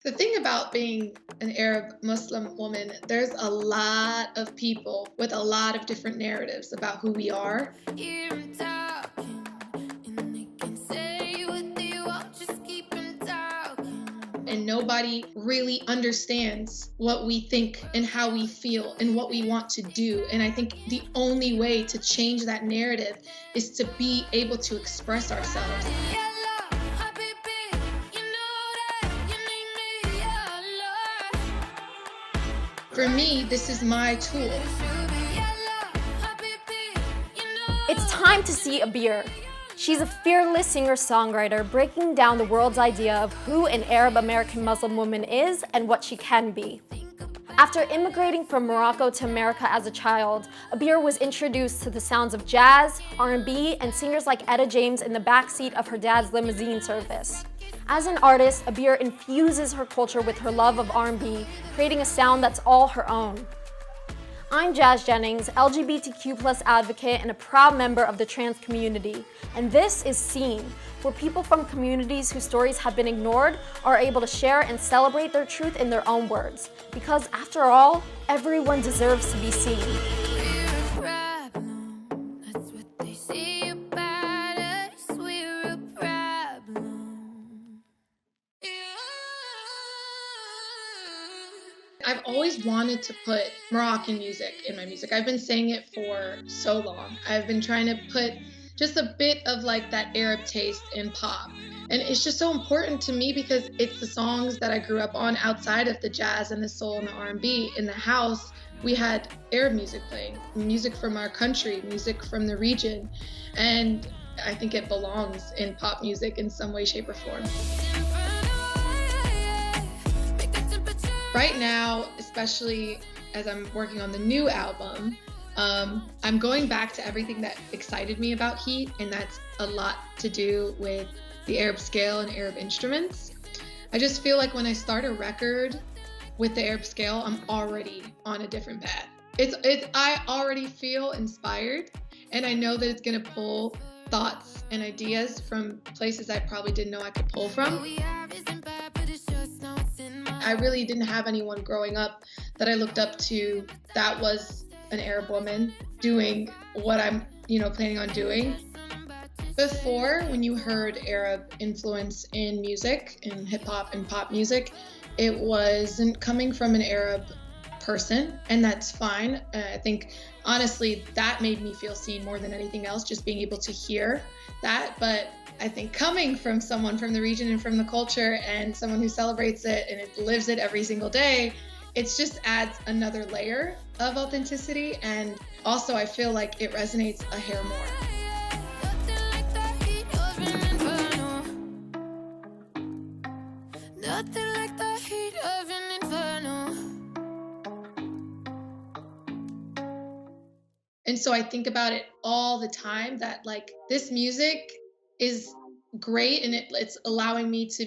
The thing about being an Arab Muslim woman, there's a lot of people with a lot of different narratives about who we are. Hear 'em talking, and they can say what they want, just keep 'em talking. And nobody really understands what we think and how we feel and what we want to do. And I think the only way to change that narrative is to be able to express ourselves. Yellow, habibi, you know that you make me yellow. For me, this is my tool. Yellow, habibi, you know. It's time to see Abir. She's a fearless singer-songwriter breaking down the world's idea of who an Arab American Muslim woman is and what she can be. After immigrating from Morocco to America as a child, Abir was introduced to the sounds of jazz, R&B, and singers like Etta James in the backseat of her dad's limousine service. As an artist, Abir infuses her culture with her love of R&B, creating a sound that's all her own. I'm Jazz Jennings, LGBTQ+ advocate and a proud member of the trans community. And this is Seen, where people from communities whose stories have been ignored are able to share and celebrate their truth in their own words. Because after all, everyone deserves to be seen. We're a problem, that's what they say about us. We're a problem. I've always wanted to put Moroccan music in my music. I've been saying it for so long. I've been trying to put just a bit of like that Arab taste in pop. And it's just so important to me because it's the songs that I grew up on outside of the jazz and the soul and the R&B. In the house, we had Arab music playing, music from our country, music from the region. And I think it belongs in pop music in some way, shape, or form. Right now, especially as I'm working on the new album, I'm going back to everything that excited me about Heat, and that's a lot to do with the Arab scale and Arab instruments. I just feel like when I start a record with the Arab scale, I'm already on a different path. I already feel inspired, and I know that it's gonna pull thoughts and ideas from places I probably didn't know I could pull from. I really didn't have anyone growing up that I looked up to that was an Arab woman doing what I'm, planning on doing. Before, when you heard Arab influence in music, in hip hop and pop music, it wasn't coming from an Arab person, and that's fine. I think, honestly, that made me feel seen more than anything else, just being able to hear that. But I think coming from someone from the region and from the culture and someone who celebrates it and it lives it every single day, it just adds another layer of authenticity. And also I feel like it resonates a hair more. Nothing like the heat of an inferno. And so I think about it all the time that like this music is great and it's allowing me to,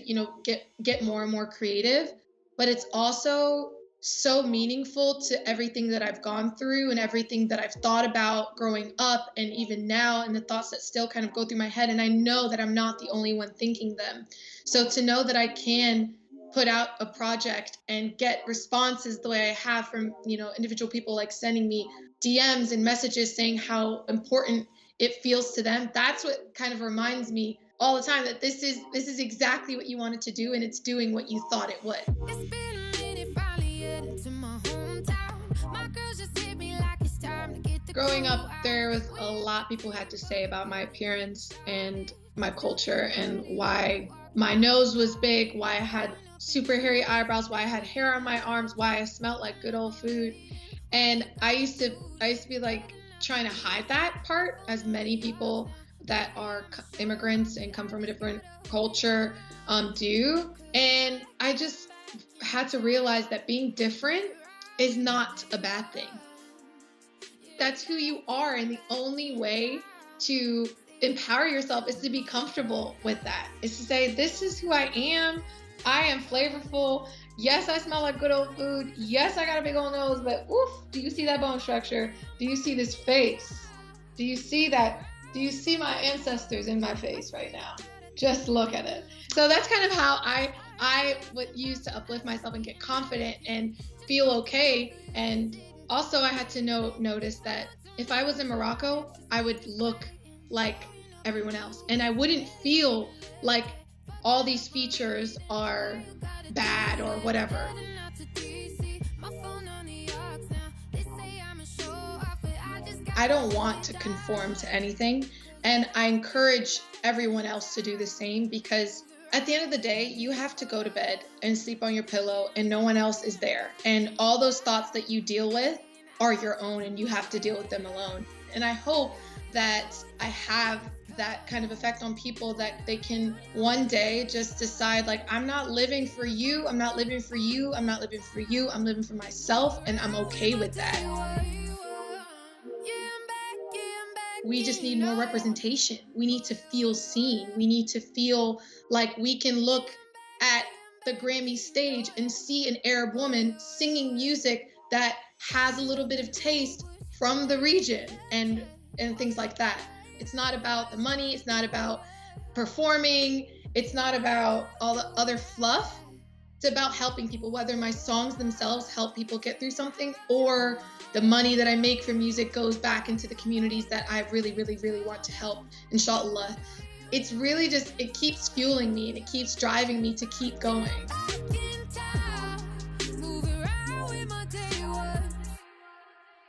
get more and more creative, but it's also so meaningful to everything that I've gone through and everything that I've thought about growing up and even now, and the thoughts that still kind of go through my head. And I know that I'm not the only one thinking them. So to know that I can put out a project and get responses the way I have from, individual people like sending me DMs and messages saying how important it feels to them, that's what kind of reminds me all the time that this is exactly what you wanted to do, and it's doing what you thought it would. It's been a minute, finally heading to my hometown. My girls just hit me like it's time to get the Growing up, there was a lot people had to say about my appearance and my culture and why my nose was big, why I had super hairy eyebrows, why I had hair on my arms, why I smelled like good old food. And I used to be like trying to hide that part, as many people that are immigrants and come from a different culture do. And I just had to realize that being different is not a bad thing. That's who you are, and the only way to empower yourself is to be comfortable with that. Is to say, this is who I am flavorful. Yes, I smell like good old food. Yes, I got a big old nose, but oof, do you see that bone structure? Do you see this face? Do you see that? Do you see my ancestors in my face right now? Just look at it. So that's kind of how I I would use to uplift myself and get confident and feel okay. And also I had to notice that if I was in Morocco, I would look like everyone else. And I wouldn't feel like all these features are bad or whatever. I don't want to conform to anything, and I encourage everyone else to do the same, because at the end of the day, you have to go to bed and sleep on your pillow and no one else is there. And all those thoughts that you deal with are your own and you have to deal with them alone. And I hope that I have that kind of effect on people, that they can one day just decide, like, I'm not living for you, I'm not living for you, I'm not living for you, I'm living for myself, and I'm okay with that. We just need more representation. We need to feel seen. We need to feel like we can look at the Grammy stage and see an Arab woman singing music that has a little bit of taste from the region and things like that. It's not about the money. It's not about performing. It's not about all the other fluff. It's about helping people, whether my songs themselves help people get through something, or the money that I make from music goes back into the communities that I really, really, really want to help, inshallah. It's really just, it keeps fueling me and it keeps driving me to keep going.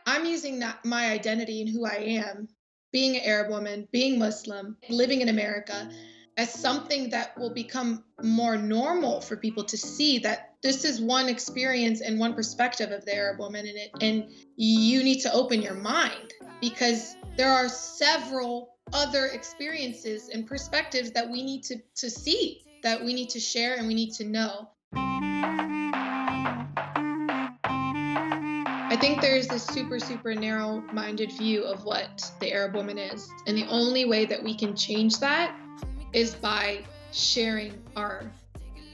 I'm using that, my identity and who I am, being an Arab woman, being Muslim, living in America, as something that will become more normal for people to see, that this is one experience and one perspective of the Arab woman in it, and you need to open your mind, because there are several other experiences and perspectives that we need to see, that we need to share and we need to know. I think there's this super, super narrow-minded view of what the Arab woman is, and the only way that we can change that is by sharing our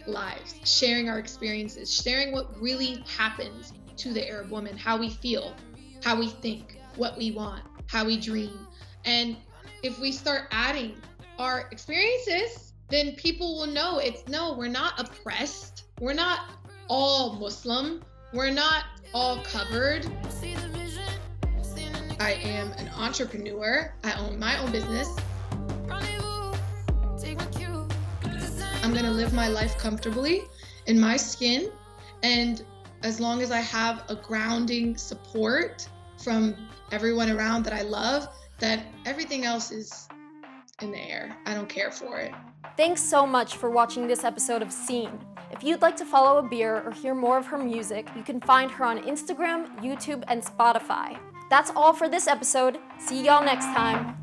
lives, sharing our experiences, sharing what really happens to the Arab woman, how we feel, how we think, what we want, how we dream. And if we start adding our experiences, then people will know no, we're not oppressed. We're not all Muslim. We're not all covered. I am an entrepreneur. I own my own business. I'm gonna live my life comfortably in my skin, and as long as I have a grounding support from everyone around that I love, that everything else is in the air. I don't care for it. Thanks so much for watching this episode of Scene. If you'd like to follow Abir or hear more of her music, you can find her on Instagram, YouTube, and Spotify. That's all for this episode. See y'all next time.